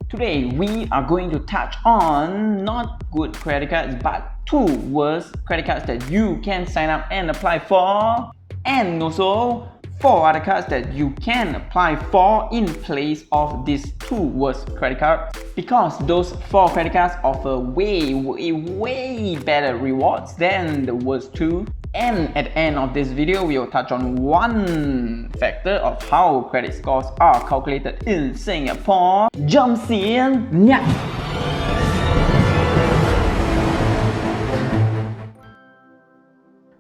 Today we are going to touch on not good credit cards but two worst credit cards that you can sign up and apply for, and also 4 other cards that you can apply for in place of these two worst credit cards, because those 4 credit cards offer way better rewards than the worst 2. And at the end of this video, we will touch on one factor of how credit scores are calculated in Singapore. Jump in now!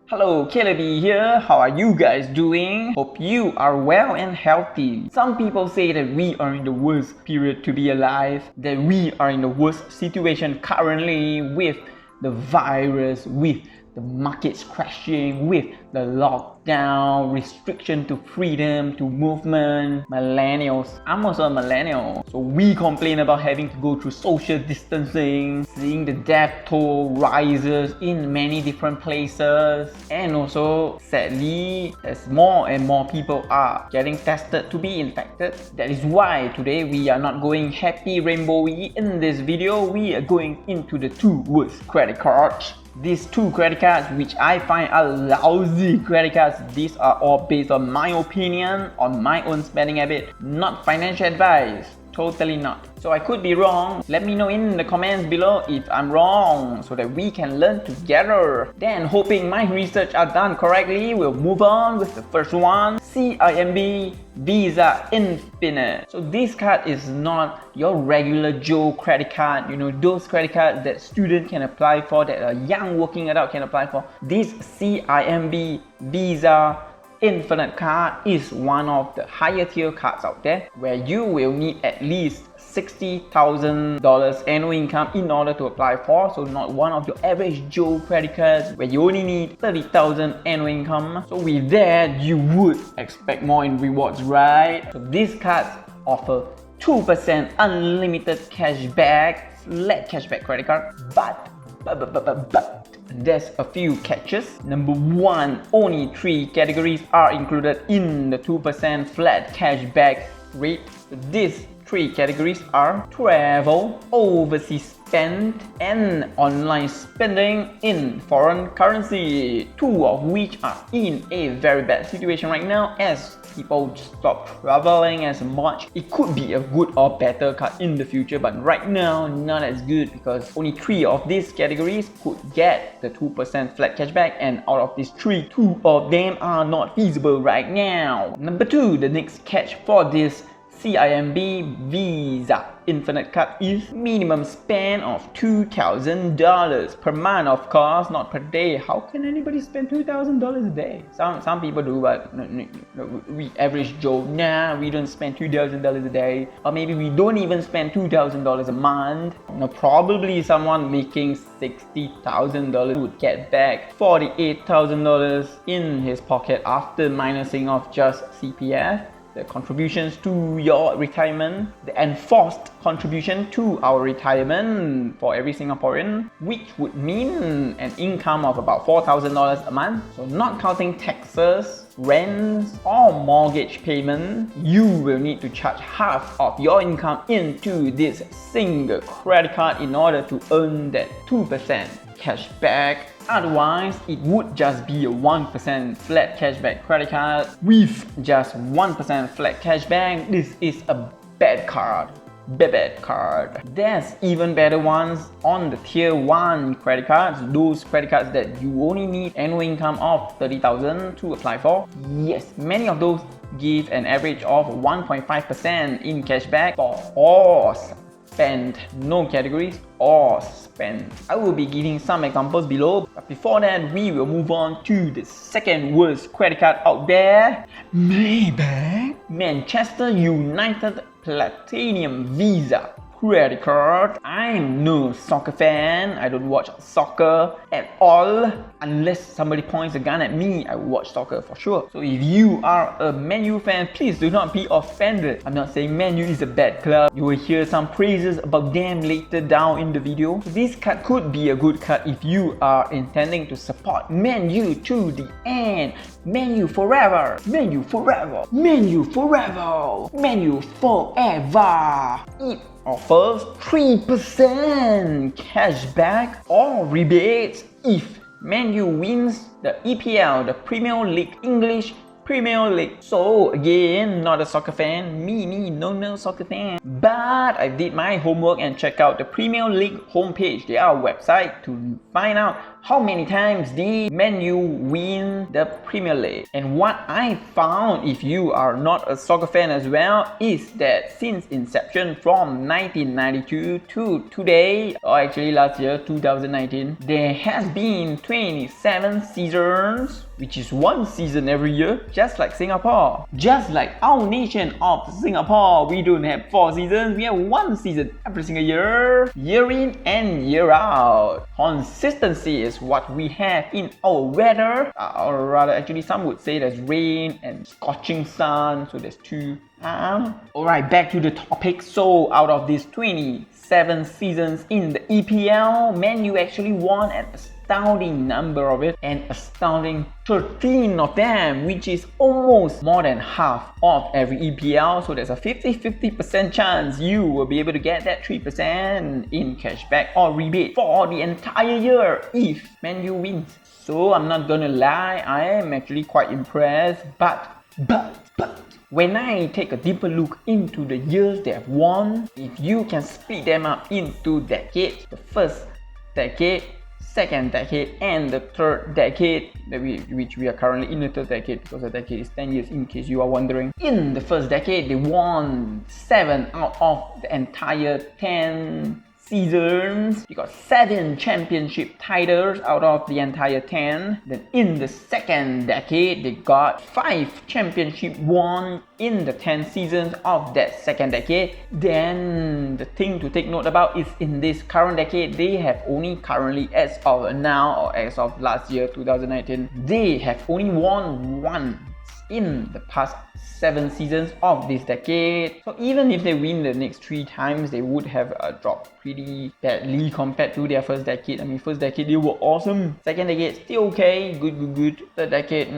Hello, Calebby here. How are you guys doing? Hope you are well and healthy. Some people say that we are in the worst period to be alive, that we are in the worst situation currently with the virus, with the markets crashing, with the lockdown, restriction to freedom, to movement. Millennials, I'm also a millennial, so we complain about having to go through social distancing, seeing the death toll rises in many different places, and also sadly as more and more people are getting tested to be infected. That is why today we are not going happy rainbowy. In this video we are going into the 2 worst credit cards. These 2 credit cards, which I find are lousy credit cards, these are all based on my opinion, on my own spending habit, not financial advice. Totally not. So I could be wrong. Let me know in the comments below if I'm wrong so that we can learn together. Then, hoping my research are done correctly, we'll move on with the first one. CIMB Visa Infinite. So this card is not your regular Joe credit card. You know, those credit cards that students can apply for, that a young working adult can apply for. This CIMB Visa Infinite card is one of the higher tier cards out there, where you will need at least $60,000 annual income in order to apply for. So not one of your average Joe credit cards where you only need $30,000 annual income. So with that, you would expect more in rewards, right? So these cards offer 2% unlimited cashback, flat cashback credit card, but there's a few catches. Number 1, only 3 categories are included in the 2% flat cashback rate. These 3 categories are travel, overseas spend, and online spending in foreign currency, 2 of which are in a very bad situation right now as people stop traveling as much. It could be a good or better card in the future, but right now not as good because only 3 of these categories could get the 2% flat cashback, and out of these 3, 2 of them are not feasible right now. Number 2, the next catch for this CIMB Visa Infinite card is minimum spend of $2,000 per month, of course, not per day. How can anybody spend $2,000 a day? Some people do, but we average Joe, we don't spend $2,000 a day, or maybe we don't even spend $2,000 a month. Now, probably someone making $60,000 would get back $48,000 in his pocket after minusing off just CPF, the contributions to your retirement, the enforced contribution to our retirement for every Singaporean, which would mean an income of about $4,000 a month. So not counting taxes, rents, or mortgage payment, you will need to charge half of your income into this single credit card in order to earn that 2% cashback. Otherwise, it would just be a 1% flat cashback credit card. With just 1% flat cashback, this is a bad card. Bad card. There's even better ones on the tier 1 credit cards, those credit cards that you only need annual income of $30,000 to apply for. Yes, many of those give an average of 1.5% in cashback for all spend, no categories or spend. I will be giving some examples below, but before that we will move on to the second worst credit card out there, Maybank Manchester United Platinum Visa credit card. I'm no soccer fan. I don't watch soccer at all. Unless somebody points a gun at me, I will watch soccer for sure. So if you are a Man U fan, please do not be offended. I'm not saying Man U is a bad club. You will hear some praises about them later down in the video. So this card could be a good card if you are intending to support Man U to the end. Man U forever. Man U forever. Man U forever. Man U forever. If offers 3% cashback or rebates if Man U wins the EPL, the Premier League, English Premier League. So again, not a soccer fan, no soccer fan. But I did my homework and checked out the Premier League homepage, their website, to find out how many times did Man U win the Premier League. And what I found, if you are not a soccer fan as well, is that since inception from 1992 to today, or actually last year, 2019, there has been 27 seasons, which is one season every year, just like Singapore. Just like our nation of Singapore, we don't have 4 seasons, we have 1 season every single year, year in and year out. Consistency is what we have in our weather, or rather actually some would say there's rain and scorching sun, so there's 2. Alright, back to the topic. So out of these 27 seasons in the EPL, Man U actually won an astounding number of it, and astounding 13 of them, which is almost more than half of every EPL. So there's a 50% chance you will be able to get that 3% in cashback or rebate for the entire year if Man U wins. So I'm not gonna lie, I am actually quite impressed, but when I take a deeper look into the years they have won, if you can split them up into decades, the first decade, second decade and the third decade, which we are currently in the third decade, because the decade is 10 years in case you are wondering. In the first decade, they won 7 out of the entire 10 seasons. You got 7 championship titles out of the entire 10. Then in the second decade, they got 5 championship won in the 10 seasons of that second decade. Then the thing to take note about is in this current decade, they have only currently, as of now or as of last year 2019, they have only won 1 in the past 7 seasons of this decade. So even if they win the next 3 times, they would have dropped pretty badly compared to their first decade. I mean, first decade they were awesome, second decade still okay, good. Third decade,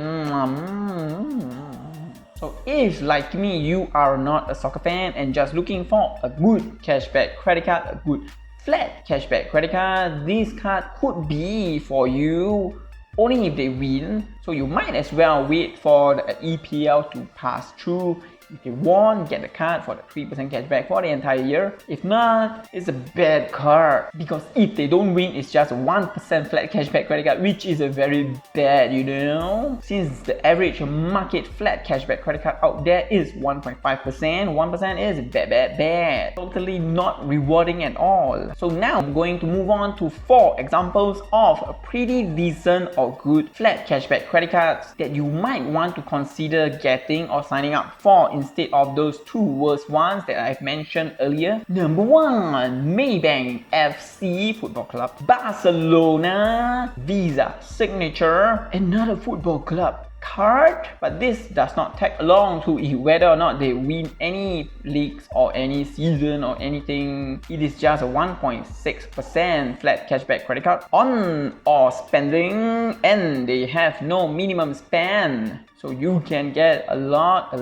So if, like me, you are not a soccer fan and just looking for a good cashback credit card, a good flat cashback credit card, this card could be for you only if they win. So you might as well wait for the EPL to pass through. If they won, get the card for the 3% cashback for the entire year. If not, it's a bad card, because if they don't win, it's just 1% flat cashback credit card, which is a very bad, you know. Since the average market flat cashback credit card out there is 1.5%, 1% is bad. Totally not rewarding at all. So now I'm going to move on to 4 examples of a pretty decent or good flat cashback credit cards that you might want to consider getting or signing up for instead of those 2 worst ones that I've mentioned earlier. Number 1, Maybank FC Football Club, Barcelona Visa Signature, another football club card, but this does not tag along to whether or not they win any leagues or any season or anything. It is just a 1.6% flat cashback credit card on all spending, and they have no minimum spend. So you can get a lot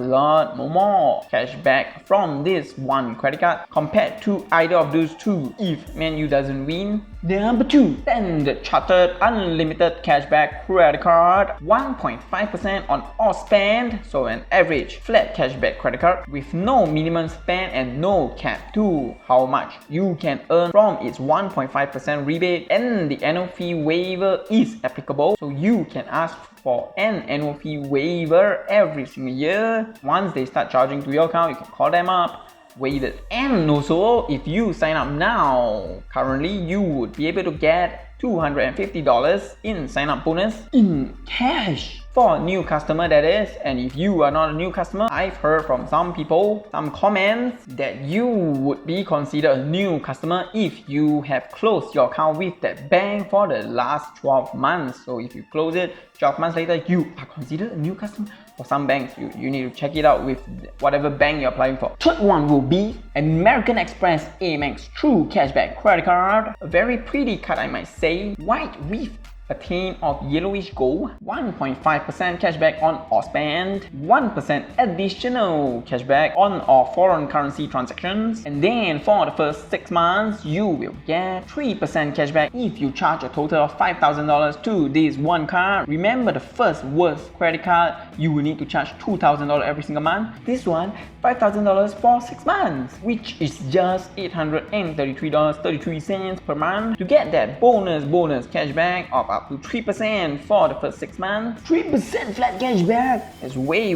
more cashback from this one credit card compared to either of those 2 if Man U doesn't win. Number 2, Standard Chartered Unlimited Cashback Credit Card, 1.5% on all spend, so an average flat cashback credit card with no minimum spend and no cap to how much you can earn from its 1.5% rebate, and the annual fee waiver is applicable, so you can ask for an annual fee waiver every single year. Once they start charging to your account, you can call them up, waive it. And also, if you sign up now, currently you would be able to get $250 in sign-up bonus in cash for a new customer, that is. And if you are not a new customer, I've heard from some people, some comments, that you would be considered a new customer if you have closed your account with that bank for the last 12 months. So if you close it 12 months later, you are considered a new customer. For some banks, you need to check it out with whatever bank you're applying for. Third one will be American Express Amex True Cashback Credit Card. A very pretty card, I might say. White with a tin of yellowish gold, 1.5% cashback on all spend, 1% additional cashback on all foreign currency transactions, and then for the first 6 months, you will get 3% cashback if you charge a total of $5,000 to this one card. Remember, the first worst credit card, you will need to charge $2,000 every single month. This one, $5,000 for 6 months, which is just $833.33 per month to get that bonus cashback of up to 3% for the first 6 months. 3% flat cashback is way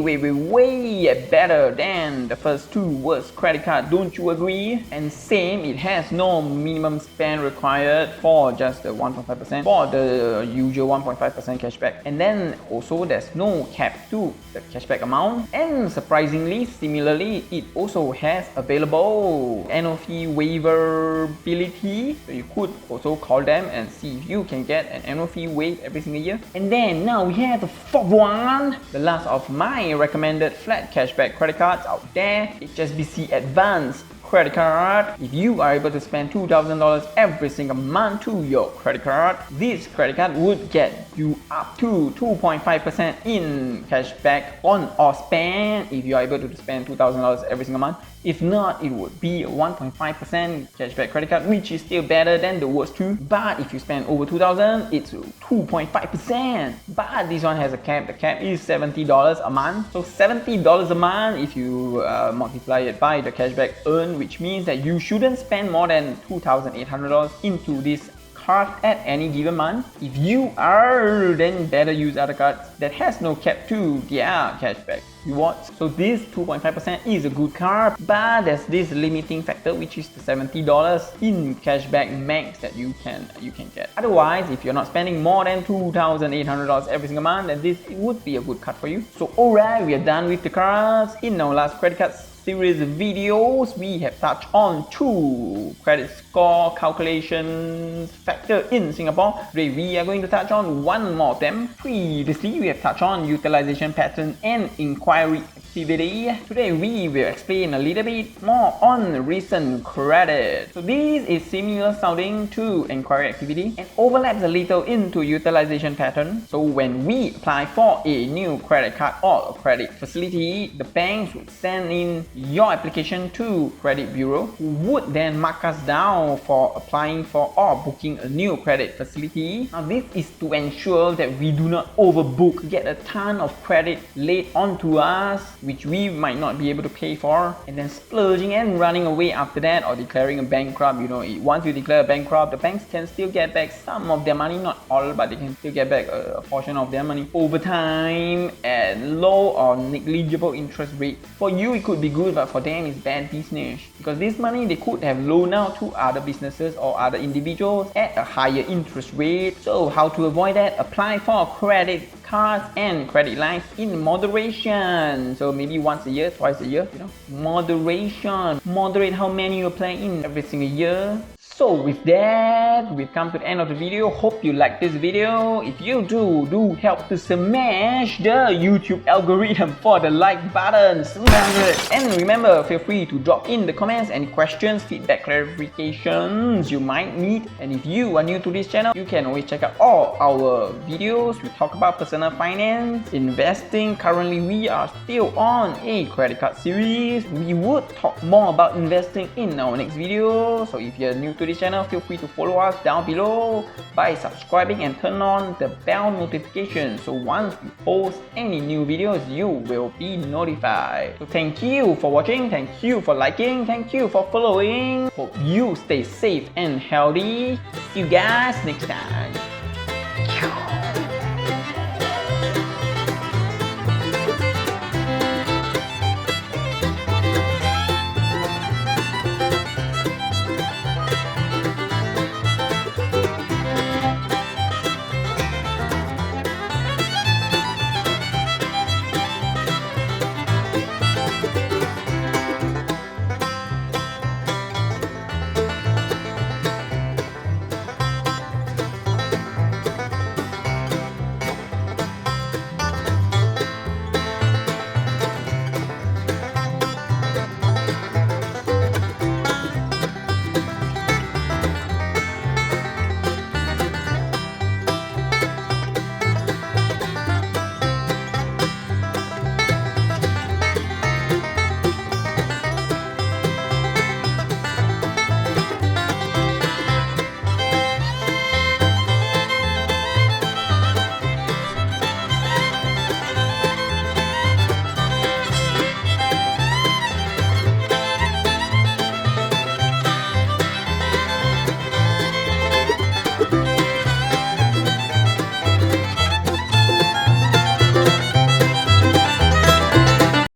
better than the first two worst credit cards, don't you agree? And same, it has no minimum spend required for just the 1.5% for the usual 1.5% cashback. And then also there's no cap to the cashback amount. And surprisingly, similarly, it also has available annual fee waiverability. So you could also call them and see if you can get an annual fee waived every single year. And then now we have the fourth one, the last of my recommended flat cashback credit cards out there, HSBC Advanced credit card. If you are able to spend $2,000 every single month to your credit card, this credit card would get you up to 2.5% in cashback on all spend if you are able to spend $2,000 every single month. If not, it would be a 1.5% cashback credit card, which is still better than the worst two. But if you spend over $2,000, it's 2.5%. But this one has a cap. The cap is $70 a month. So $70 a month if you multiply it by the cashback earned, which means that you shouldn't spend more than $2,800 into this card at any given month. If you are, then better use other cards that has no cap to their cashback rewards. So this 2.5% is a good card, but there's this limiting factor, which is the $70 in cashback max that you can get. Otherwise, if you're not spending more than $2,800 every single month, then this would be a good card for you. So alright, we are done with the cards. In our last credit cards series of videos, we have touched on 2 credit score calculations factor in Singapore. Today we are going to touch on one more of them. Previously we have touched on utilization pattern and inquiry activity. Today we will explain a little bit more on recent credit. So this is similar sounding to inquiry activity and overlaps a little into utilization pattern. So when we apply for a new credit card or a credit facility, the banks would send in your application to credit bureau, who would then mark us down for applying for or booking a new credit facility. Now this is to ensure that we do not overbook, get a ton of credit laid onto us which we might not be able to pay for, and then splurging and running away after that, or declaring a bankrupt. You know, once you declare a bankrupt, the banks can still get back some of their money, not all, but they can still get back a portion of their money over time at low or negligible interest rate. For you it could be good, but for them it's bad business, because this money they could have loaned out to other businesses or other individuals at a higher interest rate. So how to avoid that? Apply for credit cards and credit lines in moderation. So maybe once a year, twice a year, you know, moderation. Moderate how many you apply in every single year. So with that, we've come to the end of the video. Hope you like this video. If you do help to smash the YouTube algorithm for the like button. Smash it. And remember, feel free to drop in the comments any questions, feedback, clarifications you might need. And if you are new to this channel, you can always check out all our videos. We talk about personal finance, investing. Currently, we are still on a credit card series. We would talk more about investing in our next video. So if you're new to this channel, feel free to follow us down below by subscribing and turn on the bell notification, so once we post any new videos you will be notified. So thank you for watching, thank you for liking, thank you for following. Hope you stay safe and healthy. See you guys next time.